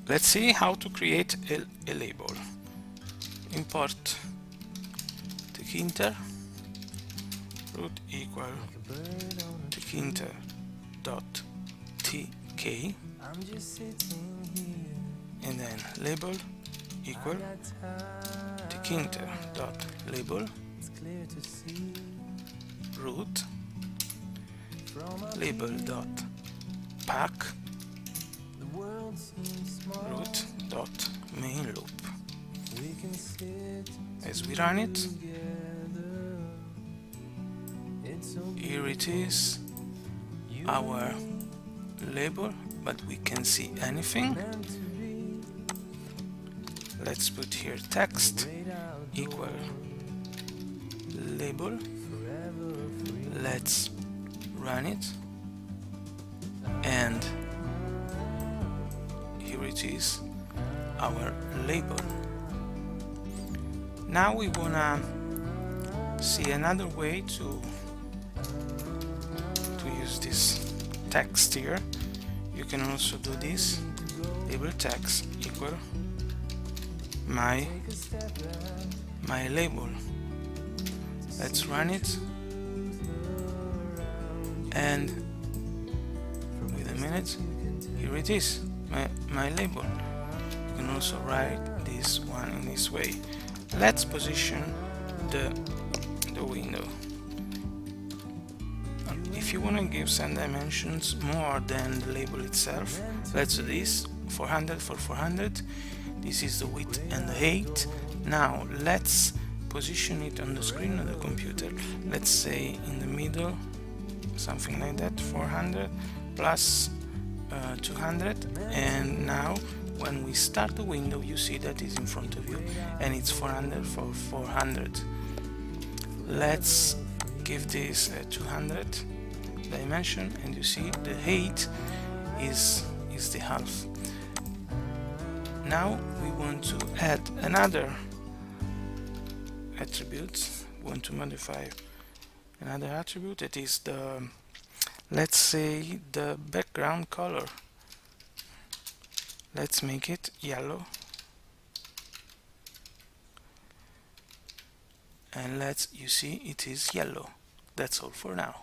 Let's see how to create a label. Import tkinter root equal tkinter dot tk, and then label equal tkinter dot label root label dot pack root dot main loop. As we run it, here it is, our label, but we can't see anything. Let's put here text equal label. Let's run it, and here it is, our label. Now we wanna see another way to use this text here. You can also do this, label text equal my label. Let's run it, and wait a minute, here it is, my label. You can also write this one in this way. Let's position the window. If you want to give some dimensions more than the label itself, let's do this. 400 for 400. This is the width and the height. Now let's position it on the screen of the computer. Let's say in the middle, something like that. 400 plus 200, and now when we start the window, you see that it's in front of you, and it's 400 for 400. Let's give this a 200 dimension, and you see the height is the half. Now we want to add another attribute. We want to modify another attribute, that is the, let's say, the background color. Let's make it yellow, and you see it is yellow. That's all for now.